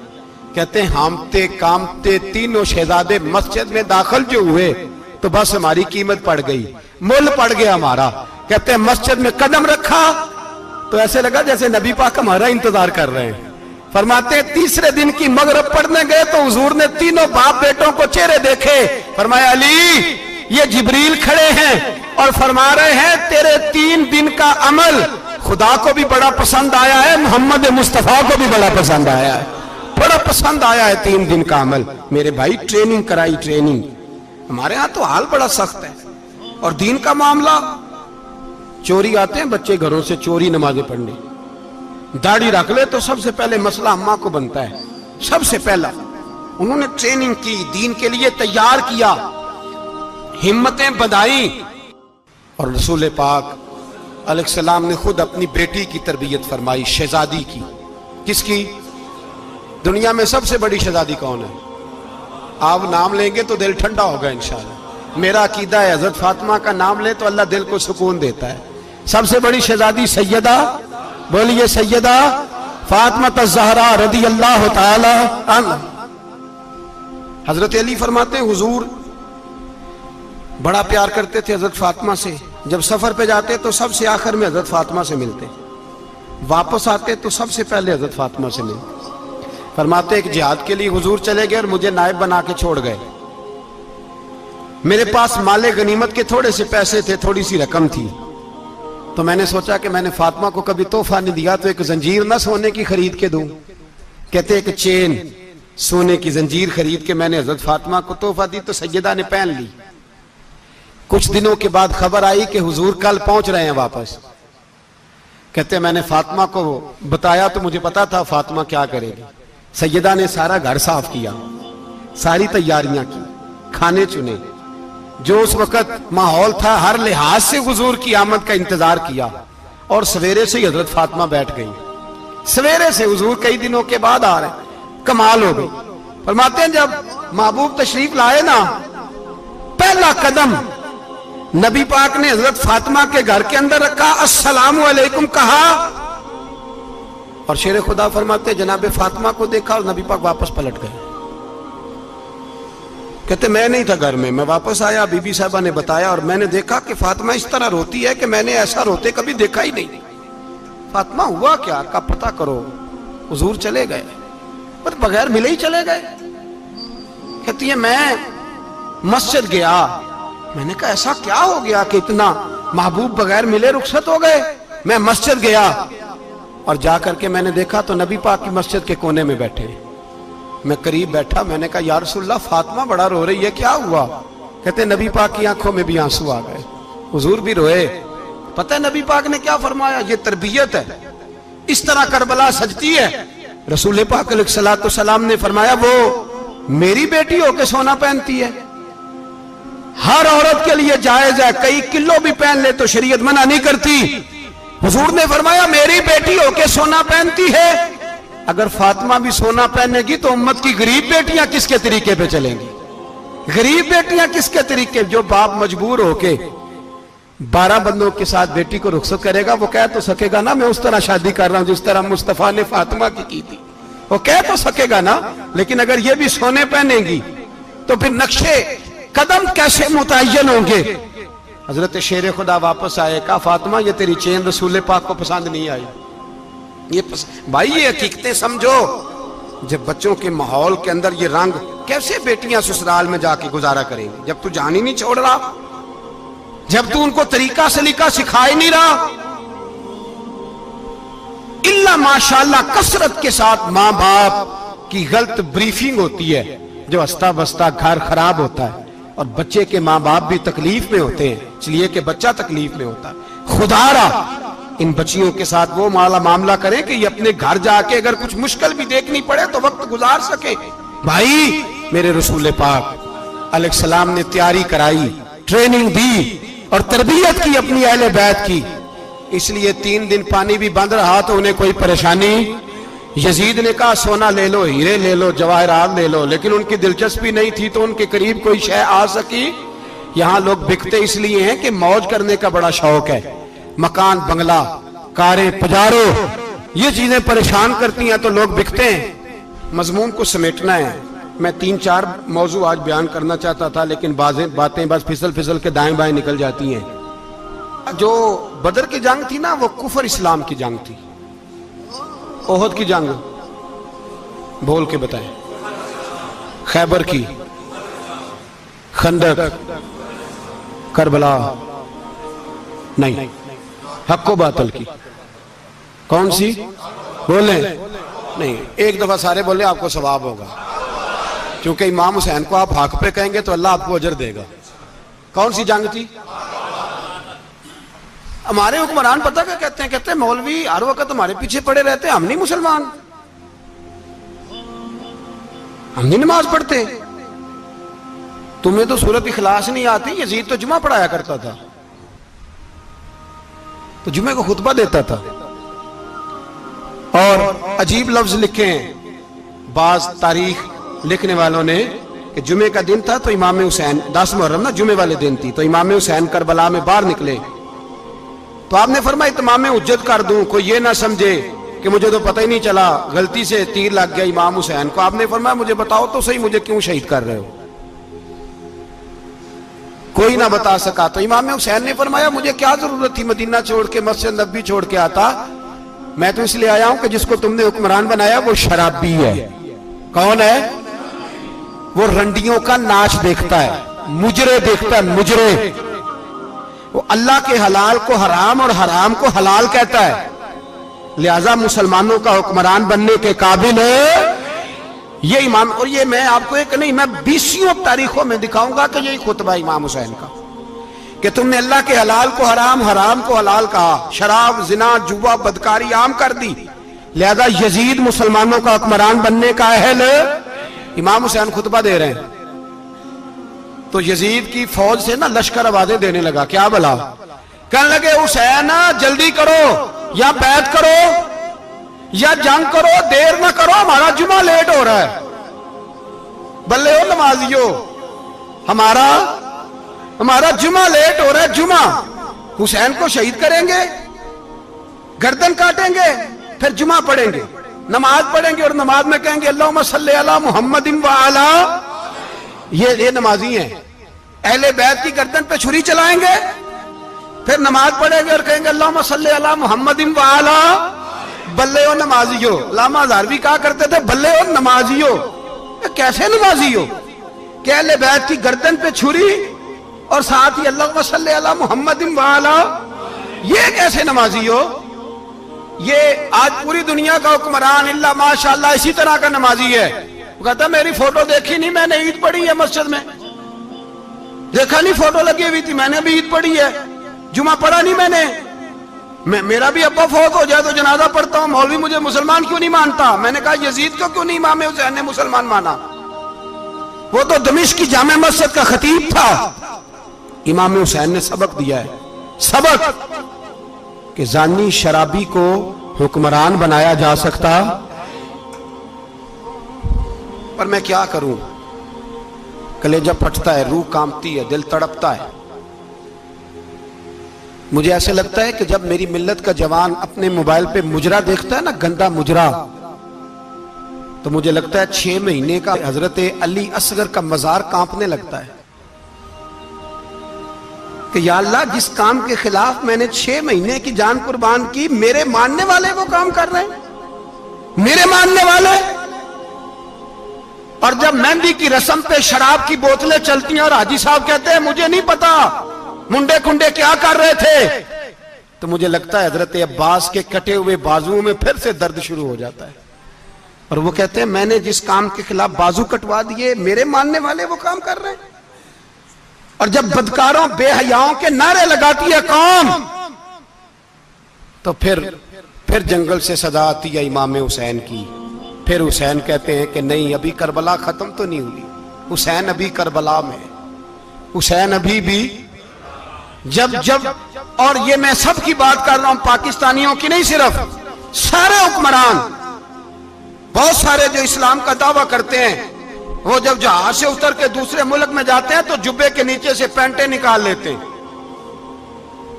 کہتے ہیں ہامتے کامتے تینوں شہزادے مسجد میں داخل جو ہوئے تو بس ہماری قیمت پڑ گئی، مول پڑ گیا ہمارا۔ کہتے ہیں مسجد میں قدم رکھا تو ایسے لگا جیسے نبی پاک ہمارا انتظار کر رہے ہیں۔ فرماتے ہیں تیسرے دن کی مغرب پڑھنے گئے تو حضور نے تینوں باپ بیٹوں کو چہرے دیکھے، فرمایا علی یہ جبریل کھڑے ہیں اور فرما رہے ہیں تیرے 3 دن کا عمل خدا کو بھی بڑا پسند آیا ہے، محمد مصطفیٰ کو بھی بڑا پسند آیا ہے، بڑا پسند آیا ہے 3 دن کا عمل۔ میرے بھائی ٹریننگ کرائی، ٹریننگ۔ ہمارے ہاں تو حال بڑا سخت ہے، اور دین کا معاملہ، چوری آتے ہیں بچے گھروں سے چوری نمازیں پڑھنے، داڑھی رکھ لے تو سب سے پہلے مسئلہ اماں کو بنتا ہے، سب سے پہلا۔ انہوں نے ٹریننگ کی، دین کے لیے تیار کیا، ہمتیں بدھائیں، اور رسول پاک علیہ السلام نے خود اپنی بیٹی کی تربیت فرمائی، شہزادی کی۔ کس کی؟ دنیا میں سب سے بڑی شہزادی کون ہے؟ آپ نام لیں گے تو دل ٹھنڈا ہوگا انشاءاللہ۔ میرا عقیدہ ہے حضرت فاطمہ کا نام لے تو اللہ دل کو سکون دیتا ہے۔ سب سے بڑی شہزادی سیدہ، بولیے سیدہ فاطمہ الزہرا رضی اللہ تعالی عنہ۔ حضرت علی فرماتے ہیں حضور بڑا پیار کرتے تھے حضرت فاطمہ سے، جب سفر پہ جاتے تو سب سے آخر میں حضرت فاطمہ سے ملتے، واپس آتے تو سب سے پہلے حضرت فاطمہ سے ملتے۔ فرماتے ایک جہاد کے لیے حضور چلے گئے اور مجھے نائب بنا کے چھوڑ گئے، میرے پاس مال غنیمت کے تھوڑے سے پیسے تھے، تھوڑی سی رقم تھی، تو میں نے سوچا کہ میں نے فاطمہ کو کبھی تحفہ نہیں دیا تو ایک زنجیر نہ سونے کی خرید کے دوں۔ کہتے ایک چین سونے کی زنجیر خرید کے میں نے حضرت فاطمہ کو تحفہ دی تو سیدہ نے پہن لی۔ کچھ دنوں کے بعد خبر آئی کہ حضور کل پہنچ رہے ہیں واپس۔ کہتے میں نے فاطمہ کو بتایا تو مجھے پتا تھا فاطمہ کیا کرے گی۔ سیدہ نے سارا گھر صاف کیا، ساری تیاریاں کی، کھانے چنے، جو اس وقت ماحول تھا ہر لحاظ سے حضور کی آمد کا انتظار کیا، اور سویرے سے ہی حضرت فاطمہ بیٹھ گئی۔ سویرے سے حضور کئی دنوں کے بعد آ رہے ہیں، کمال ہو گئی۔ فرماتے ہیں جب محبوب تشریف لائے نا، پہلا قدم نبی پاک نے حضرت فاطمہ کے گھر کے اندر رکھا، السلام علیکم کہا، اور شیر خدا فرماتے جناب فاطمہ کو دیکھا اور نبی پاک واپس پلٹ گئے۔ کہتے میں نہیں تھا گھر میں واپس آیا، بی بی صاحبہ نے بتایا اور میں نے دیکھا کہ فاطمہ اس طرح روتی ہے کہ میں نے ایسا روتے کبھی دیکھا ہی نہیں۔ فاطمہ ہوا کیا کا پتہ کرو۔ حضور چلے گئے، پر بغیر ملے ہی چلے گئے۔ کہتی ہے میں مسجد گیا، میں نے کہا ایسا کیا ہو گیا کہ اتنا محبوب بغیر ملے رخصت ہو گئے؟ میں مسجد گیا اور جا کر کے میں نے دیکھا تو نبی پاک کی مسجد کے کونے میں بیٹھے۔ میں قریب بیٹھا، میں نے کہا یا رسول اللہ فاطمہ بڑا رو رہی ہے، کیا ہوا؟ کہتے نبی پاک کی آنکھوں میں بھی آنسو آ گئے، حضور بھی روئے۔ پتہ ہے نبی پاک نے کیا فرمایا؟ یہ تربیت ہے، اس طرح کربلا سجتی ہے۔ رسول پاک علیہ السلام نے فرمایا وہ میری بیٹی ہو کے سونا پہنتی ہے، ہر عورت کے لیے جائز ہے، کئی کلو بھی پہن لے تو شریعت منع نہیں کرتی۔ حضور نے فرمایا میری بیٹی ہو کے سونا پہنتی ہے، اگر فاطمہ بھی سونا پہنے گی تو امت کی غریب بیٹیاں کس کے طریقے پہ چلیں گی؟ غریب بیٹیاں کس کے طریقے؟ جو باپ مجبور ہو کے 12 بندوں کے ساتھ بیٹی کو رخصت کرے گا وہ کہہ تو سکے گا نا میں اس طرح شادی کر رہا ہوں جس طرح مصطفیٰ نے فاطمہ کی تھی، وہ کہہ تو سکے گا نا، لیکن اگر یہ بھی سونے پہنے گی تو پھر نقشے قدم کیسے متعین ہوں گے؟ حضرت شیر خدا واپس آئے، کہا فاطمہ یہ تیری چین رسول پاک کو پسند نہیں آئی۔ بھائی یہ حقیقتیں سمجھو، جب بچوں کے ماحول کے اندر یہ رنگ، کیسے بیٹیاں سسرال میں جا کے گزارا کریں گی جب تو جان ہی نہیں چھوڑ رہا، جب تو ان کو طریقہ سلیقہ سکھا ہی نہیں رہا؟ اللہ ماشاءاللہ کثرت کے ساتھ ماں باپ کی غلط بریفنگ ہوتی ہے، جو ہستا بستا گھر خراب ہوتا ہے، اور بچے کے ماں باپ بھی تکلیف میں ہوتے ہیں، اس لیے کہ بچہ تکلیف میں ہوتا ہے۔ خدا را ان بچیوں کے ساتھ وہ معاملہ کریں کہ یہ اپنے گھر جا کے اگر کچھ مشکل بھی دیکھنی پڑے تو وقت گزار سکے. بھائی میرے رسول پاک علیہ السلام نے تیاری کرائی، ٹریننگ دی اور تربیت کی اپنی اہل بیت کی، اس لیے 3 دن پانی بھی بند رہا تو انہیں کوئی پریشانی. یزید نے کہا سونا لے لو، ہیرے لے لو، جواہرات لے لو، لیکن ان کی دلچسپی نہیں تھی تو ان کے قریب کوئی شے آ سکی. یہاں لوگ بکتے اس لیے ہیں کہ موج کرنے کا بڑا شوق ہے، مکان بنگلہ کاریں پجارو یہ چیزیں پریشان کرتی ہیں تو لوگ بکتے ہیں. مضمون کو سمیٹنا ہے. میں 3-4 موضوع آج بیان کرنا چاہتا تھا لیکن باتیں بس پھسل کے دائیں بائیں نکل جاتی ہیں. جو بدر کی جنگ تھی نا وہ کفر اسلام کی جنگ تھی. احد کی جنگ بول کے بتائیں. خیبر کی، خندق، کربلا نہیں، حق و باطل کی. کون سی بولیں؟ نہیں، ایک دفعہ سارے بولیں آپ کو ثواب ہوگا، کیونکہ امام حسین کو آپ حق پہ کہیں گے تو اللہ آپ کو اجر دے گا. کون سی جنگ تھی؟ ہمارے حکمران پتہ کیا کہتے ہیں مولوی ہر وقت ہمارے پیچھے پڑے رہتے ہیں، ہم نہیں مسلمان، ہم نہیں نماز پڑھتے، تمہیں تو سورۃ اخلاص نہیں آتی. یزید تو جمعہ پڑھایا کرتا تھا، تو جمعے کو خطبہ دیتا تھا. اور عجیب لفظ لکھے ہیں بعض تاریخ لکھنے والوں نے کہ جمعے کا دن تھا تو امام حسین 10 محرم نا جمعے والے دن تھی، تو امام حسین کربلا میں باہر نکلے تو آپ نے فرمایا اتمام حجت کر دوں، کوئی یہ نہ سمجھے کہ مجھے تو پتہ ہی نہیں چلا، غلطی سے تیر لگ گیا امام حسین کو. آپ نے فرمایا مجھے بتاؤ تو صحیح مجھے کیوں شہید کر رہے ہو؟ کوئی نہ بتا سکا. تو امام حسین نے فرمایا مجھے کیا ضرورت تھی مدینہ چھوڑ کے مسجد نبوی چھوڑ کے آتا، میں تو اس لیے آیا ہوں کہ جس کو تم نے حکمران بنایا وہ شرابی ہے. کون ہے؟ وہ رنڈیوں کا ناچ دیکھتا ہے، مجرے دیکھتا ہے، مجرے. وہ اللہ کے حلال کو حرام اور حرام کو حلال کہتا ہے، لہذا مسلمانوں کا حکمران بننے کے قابل ہے یہ امام. اور یہ میں آپ کو ایک نہیں، میں 20 تاریخوں میں دکھاؤں گا کہ یہی خطبہ امام حسین کا کہ تم نے اللہ کے حلال کو حرام، حرام کو حلال کہا، شراب، زنا، جوا، بدکاری عام کر دی، لہذا یزید مسلمانوں کا حکمران بننے کا اہل. امام حسین خطبہ دے رہے ہیں تو یزید کی فوج سے نا لشکر آوازیں دینے لگا. کیا بلا؟ کہنے لگے حسین جلدی کرو، یا بیعت کرو یا جنگ کرو، دیر نہ کرو، ہمارا جمعہ لیٹ ہو رہا ہے. بلے ہو نمازیو، ہمارا جمعہ لیٹ ہو رہا ہے. جمعہ حسین کو شہید کریں گے، گردن کاٹیں گے، پھر جمعہ پڑھیں گے، نماز پڑھیں گے اور نماز میں کہیں گے اللہم صلی علی محمد وعلا. یہ نمازی ہیں. اہل بیت کی گردن پہ چھری چلائیں گے، پھر نماز پڑھیں گے اور کہیں گے اللہم صلی علی محمد وعلا. بلے ہو نمازیو. علامہ ہزاروی کہا کرتے تھے بلے ہو نمازیو. کیسے نمازیو کہ اہل بیت کی گردن پہ چھری اور ساتھ ہی اللہم صلی علی محمد وعلا؟ یہ کیسے نمازی ہو؟ یہ آج پوری دنیا کا حکمران اللہ ماشاءاللہ اسی طرح کا نمازی ہے. وہ کہتا میری فوٹو دیکھی نہیں، میں نے عید پڑھی ہے مسجد میں، دیکھا نہیں فوٹو لگی ہوئی تھی، میں نے بھی عید پڑھی ہے، جمعہ پڑھا نہیں میں نے. میرا بھی ابا فوت ہو جائے تو جنازہ پڑھتا ہوں، مولوی مجھے مسلمان کیوں نہیں مانتا؟ میں نے کہا یزید کو کیوں نہیں امام حسین نے مسلمان مانا؟ وہ تو دمشق کی جامع مسجد کا خطیب تھا. امام حسین نے سبق دیا ہے، سبق کہ زانی شرابی کو حکمران بنایا جا سکتا. پر میں کیا کروں، کلیجہ پھٹتا ہے، روح کانپتی ہے، دل تڑپتا ہے. مجھے ایسے لگتا ہے کہ جب میری ملت کا جوان اپنے موبائل پہ مجرا دیکھتا ہے نا، گندا مجرا، تو مجھے لگتا ہے 6 مہینے کا حضرت علی اصغر کا مزار کانپنے لگتا ہے کہ یا اللہ جس کام کے خلاف میں نے 6 مہینے کی جان قربان کی، میرے ماننے والے وہ کام کر رہے ہیں، میرے ماننے والے. اور جب مہندی کی رسم پہ شراب کی بوتلیں چلتی ہیں اور حاجی صاحب کہتے ہیں مجھے نہیں پتا منڈے کنڈے کیا کر رہے تھے، تو مجھے لگتا ہے حضرت عباس کے کٹے ہوئے بازوؤں میں پھر سے درد شروع ہو جاتا ہے. اور وہ کہتے ہیں میں نے جس کام کے خلاف بازو کٹوا دیے، میرے ماننے والے وہ کام کر رہے ہیں. اور جب بدکاروں بے حیاؤں کے نعرے لگاتی ہے قوم تو پھر جنگل سے صدا آتی ہے امام حسین کی. پھر حسین کہتے ہیں کہ نہیں، ابھی کربلا ختم تو نہیں ہوئی، حسین ابھی کربلا میں، حسین ابھی بھی جب اور یہ میں سب کی بات کر رہا ہوں، پاکستانیوں کی نہیں، صرف سارے حکمران، بہت سارے جو اسلام کا دعویٰ کرتے ہیں، وہ جب جہاز سے اتر کے دوسرے ملک میں جاتے ہیں تو جبے کے نیچے سے پینٹیں نکال لیتے ہیں.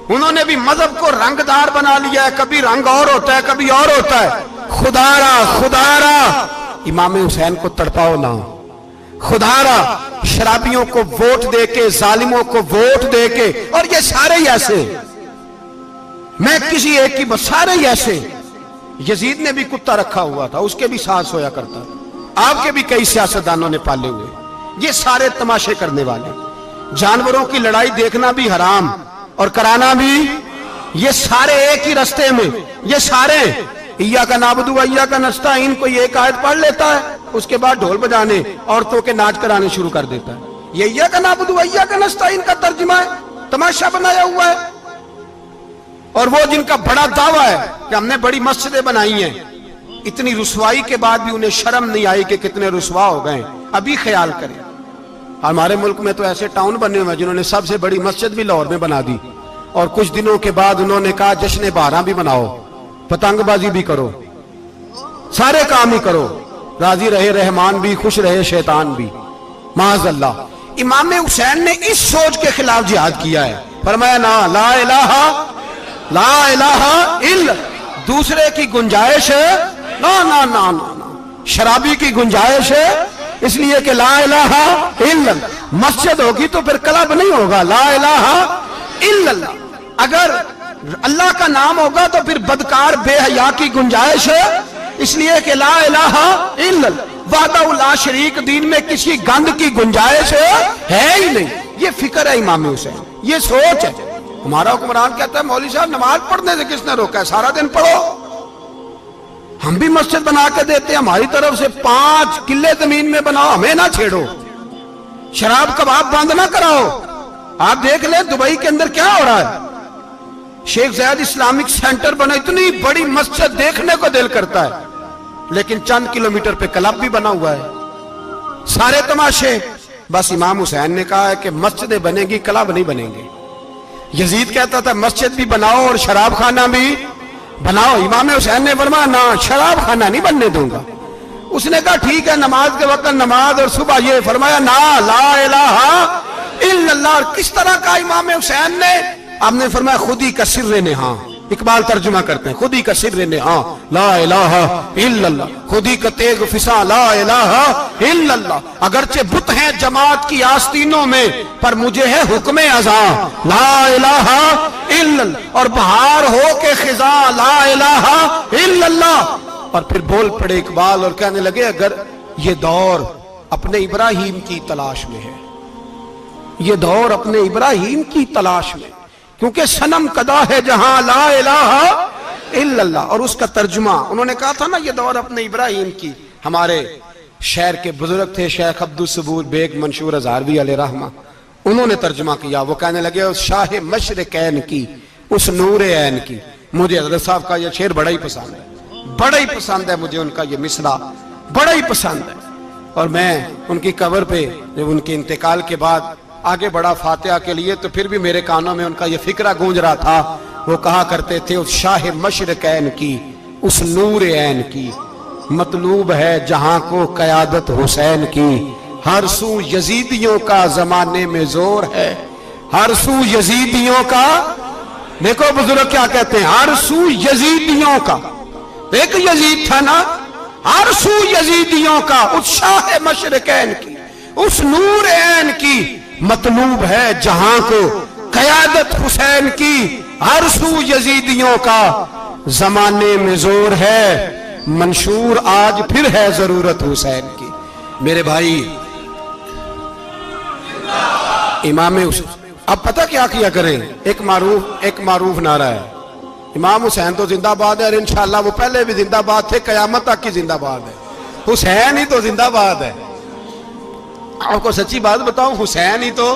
انہوں نے بھی مذہب کو رنگ دار بنا لیا ہے، کبھی رنگ اور ہوتا ہے کبھی اور ہوتا ہے. خدا را امام حسین کو تڑپاؤ نہ، خدا را شرابیوں کو ووٹ دے کے، ظالموں کو ووٹ دے کے، اور یہ سارے ہی ایسے، میں کسی ایک کی بس، سارے ہی ایسے. یزید نے بھی کتا رکھا ہوا تھا، اس کے بھی سانس ہویا کرتا تھا، آپ کے بھی کئی سیاستدانوں نے پالے ہوئے. یہ سارے تماشے کرنے والے، جانوروں کی لڑائی دیکھنا بھی حرام اور کرانا بھی، یہ سارے ایک ہی رستے میں، یہ سارے ایاک نعبد و ایاک نستعین کوئی ایک آیت پڑھ لیتا ہے، اس کے بعد ڈھول بجانے، عورتوں کے ناچ کرانے شروع کر دیتا ہے. یہ ایاک نعبد و ایاک نستعین کا ترجمہ ہے، تماشا بنایا ہوا ہے. اور وہ جن کا بڑا دعویٰ ہے کہ ہم نے بڑی مسجدیں بنائی ہیں، اتنی رسوائی کے بعد بھی انہیں شرم نہیں آئی کہ کتنے رسوا ہو گئے. ابھی خیال کریں، ہمارے ملک میں تو ایسے ٹاؤن بنے ہوئے جنہوں نے سب سے بڑی مسجد بھی لاہور میں بنا دی، اور کچھ دنوں کے بعد انہوں نے کہا جشن بہاراں بھی بناؤ، پتنگ بازی بھی کرو، سارے کام ہی کرو، راضی رہے رحمان بھی، خوش رہے شیطان بھی. معاذ اللہ. امام حسین نے اس سوچ کے خلاف جہاد کیا ہے، فرمایا نا لا الہ الا، دوسرے کی گنجائش ہے نا، شرابی کی گنجائش ہے، اس لیے کہ لا الہ الا، مسجد ہوگی تو پھر کلب نہیں ہوگا، لا الہ الا اللہ. اگر اللہ کا نام ہوگا تو پھر بدکار بے حیا کی گنجائش ہے، اس لیے کہ لا الہ الا اللہ، وحدہ لا شریک دین میں کسی گند کی گنجائش ہے ہی نہیں. یہ فکر ہے امام حسین، یہ سوچ ہے. ہمارا حکمران کہتا ہے مولوی صاحب نماز پڑھنے سے کس نے روکا ہے، سارا دن پڑھو. ہم بھی مسجد بنا کے دیتے ہیں، ہماری طرف سے 5 کلے زمین میں بناؤ، ہمیں نہ چھیڑو. شراب کباب بند نہ کراؤ. آپ دیکھ لیں دبئی کے اندر کیا ہو رہا ہے، شیخ زید اسلامک سینٹر بنا، اتنی بڑی مسجد دیکھنے کو دل کرتا ہے، لیکن چند کلومیٹر پہ کلب بھی بنا ہوا ہے، سارے تماشے. بس امام حسین نے کہا ہے کہ مسجدیں بنے گی، کلب نہیں بنیں گے. یزید کہتا تھا مسجد بھی بناؤ اور شراب خانہ بھی بناؤ. امام حسین نے فرمایا نہ، شراب خانہ نہیں بننے دوں گا. اس نے کہا ٹھیک ہے، نماز کے وقت نماز اور صبح یہ. فرمایا نا لا الہ الا اللہ. اور کس طرح کا امام حسین نے، آپ نے فرمایا خودی کا سر نہاں. اقبال ترجمہ کرتے ہیں خودی کا سر نہاں لا الہ الا اللہ، خودی کا تیغ فساں لا الہ الا اللہ. اگرچہ بت ہیں جماعت کی آستینوں میں، پر مجھے ہے حکم ازاں لا الہ الا اللہ. اور بہار ہو کے خزاں لا الہ الا اللہ. اور پھر بول پڑے اقبال اور کہنے لگے اگر یہ دور اپنے ابراہیم کی تلاش میں ہے، یہ دور اپنے ابراہیم کی تلاش میں، کیونکہ صنم کدا ہے جہاں لا الہ الا اللہ. اور اس کا ترجمہ انہوں نے کہا تھا نا یہ دور اپنے ابراہیم کی. ہمارے شہر کے بزرگ تھے شیخ عبدالصبور بیگ منشور ہزاروی علیہ رحمہ، انہوں نے ترجمہ کیا. وہ کہنے لگے اس شاہ مشرقین کی، اس نور عین کی. مجھے حضرت صاحب کا یہ شعر بڑا ہی پسند ہے، بڑا ہی پسند ہے مجھے، ان کا یہ مصرع بڑا ہی پسند ہے. اور میں ان کی قبر پہ جب ان کے انتقال کے بعد آگے بڑھا فاتحہ کے لیے تو پھر بھی میرے کانوں میں ان کا یہ فکرہ گونج رہا تھا. وہ کہا کرتے تھے اس شاہ مشرقین کی، اس نور عین کی، مطلوب ہے جہاں کو قیادت حسین کی. ہر سو یزیدیوں کا زمانے میں زور ہے، ہر سو یزیدیوں کا. دیکھو بزرگ کیا کہتے ہیں، ہر سو یزیدیوں کا. ایک یزید تھا نا، ہر سو یزیدیوں کا، اس شاہ مشرقین کی، اس نور عین کی. مطلوب ہے جہاں کو قیادت حسین کی. ہر سو یزیدیوں کا زمانے میں زور ہے، منشور آج پھر ہے ضرورت حسین کی. میرے بھائی امام حسین، اب پتہ کیا کیا کریں، ایک معروف نعرہ ہے، امام حسین تو زندہ باد ہے، اور انشاءاللہ وہ پہلے بھی زندہ باد تھے، قیامت تک کی زندہ باد ہے. حسین ہی تو زندہ باد ہے. آپ کو سچی بات بتاؤں، حسین ہی تو.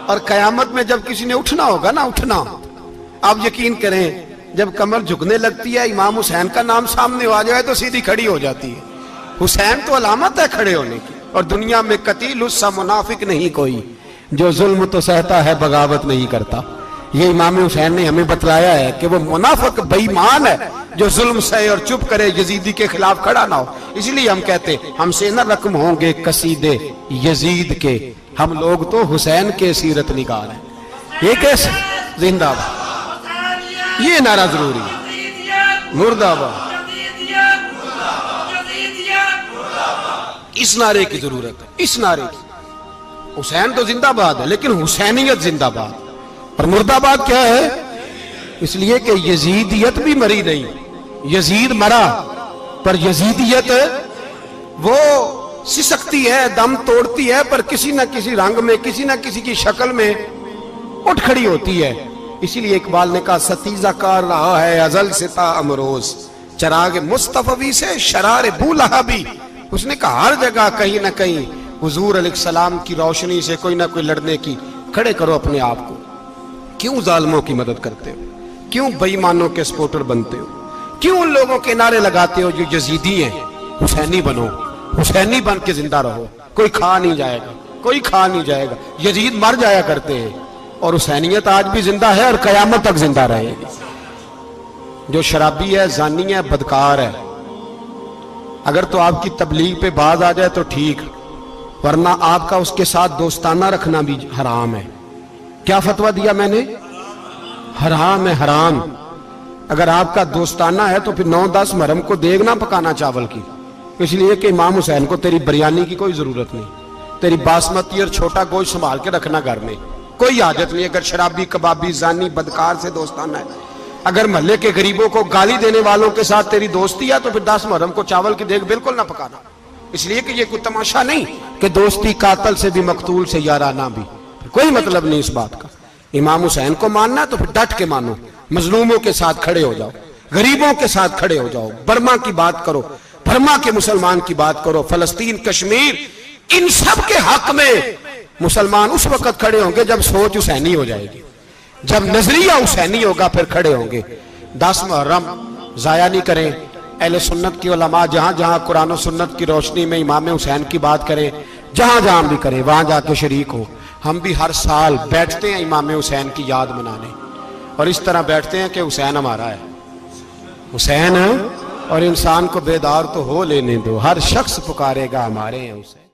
اور قیامت میں جب کسی نے اٹھنا ہوگا نا، اٹھنا، آپ یقین کریں جب کمر جھکنے لگتی ہے امام حسین کا نام سامنے آ جائے تو سیدھی کھڑی ہو جاتی ہے. حسین تو علامت ہے کھڑے ہونے کی. اور دنیا میں قتیل اس سا منافق نہیں کوئی جو ظلم تو سہتا ہے بغاوت نہیں کرتا. یہ امام حسین نے ہمیں بتلایا ہے کہ وہ منافق بے ایمان ہے جو ظلم سہے اور چپ کرے, یزیدی کے خلاف کھڑا نہ ہو. اس لیے ہم کہتے ہم سے نہ رقم ہوں گے قصیدے یزید کے, ہم لوگ تو حسین کے سیرت نگار ہیں. یہ کیسے زندہ باد, یہ نعرہ ضروری ہے. مرد آباد, اس نعرے کی ضرورت ہے, اس نعرے کی. حسین تو زندہ باد ہے لیکن حسینیت زندہ باد. اور مرد آباد کیا ہے؟ اس لیے کہ یزیدیت بھی مری نہیں, یزید مرا پر یزیدیت وہ سسکتی ہے, دم توڑتی ہے, پر کسی نہ کسی رنگ میں, کسی نہ کسی کی شکل میں اٹھ کھڑی ہوتی ہے. اسی لیے اقبال نے کہا ستیزہ کار رہا ہے ازل سے تا امروز, چراغ مصطفی سے شرار بو لہبی. اس نے کہا ہر جگہ کہیں نہ کہیں حضور علیہ السلام کی روشنی سے کوئی نہ کوئی لڑنے کی. کھڑے کرو اپنے آپ کو. کیوں ظالموں کی مدد کرتے ہو؟ کیوں بے ایمانوں کے سپورٹر بنتے ہو؟ کیوں ان لوگوں کے نعرے لگاتے ہو جو یزیدی ہیں؟ حسینی بنو, حسینی بن کے زندہ رہو. کوئی کھا نہیں جائے گا, کوئی کھا نہیں جائے گا. یزید مر جایا کرتے ہیں اور حسینیت آج بھی زندہ ہے اور قیامت تک زندہ رہے گی. جو شرابی ہے, زانی ہے, بدکار ہے, اگر تو آپ کی تبلیغ پہ باز آ جائے تو ٹھیک, ورنہ آپ کا اس کے ساتھ دوستانہ رکھنا بھی حرام ہے. کیا فتویٰ دیا میں نے؟ حرام ہے, حرام. اگر آپ کا دوستانہ ہے تو پھر 9-10 محرم کو دیگ نہ پکانا چاول کی, اس لیے کہ امام حسین کو تیری بریانی کی کوئی ضرورت نہیں. تیری باسمتی اور چھوٹا گوشت سنبھال کے رکھنا گھر میں, کوئی حاجت نہیں. اگر شرابی, کبابی, زانی, بدکار سے دوستانہ ہے, اگر محلے کے غریبوں کو گالی دینے والوں کے ساتھ تیری دوستی ہے تو پھر 10 محرم کو چاول کی دیگ بالکل نہ پکانا. اس لیے کہ یہ کوئی تماشا نہیں کہ دوستی قاتل سے بھی مقتول سے یارانہ بھی, کوئی مطلب نہیں اس بات کا. امام حسین کو ماننا تو پھر ڈٹ کے مانو, مظلوموں کے ساتھ کھڑے ہو جاؤ, غریبوں کے ساتھ کھڑے ہو جاؤ, برما کی بات کرو, برما کے مسلمان کی بات کرو, فلسطین, کشمیر, ان سب کے حق میں مسلمان اس وقت کھڑے ہوں گے جب سوچ حسینی ہو جائے گی, جب نظریہ حسینی ہوگا پھر کھڑے ہوں گے. 10 محرم ضائع نہیں کریں. اہل سنت کی علماء جہاں جہاں قرآن و سنت کی روشنی میں امام حسین کی بات کریں, جہاں جہاں بھی کریں, وہاں جا کے شریک ہو. ہم بھی ہر سال بیٹھتے ہیں امام حسین کی یاد منانے, اور اس طرح بیٹھتے ہیں کہ حسین ہمارا ہے, حسین ہے, اور انسان کو بیدار تو ہو لینے دو, ہر شخص پکارے گا ہمارے ہیں حسین.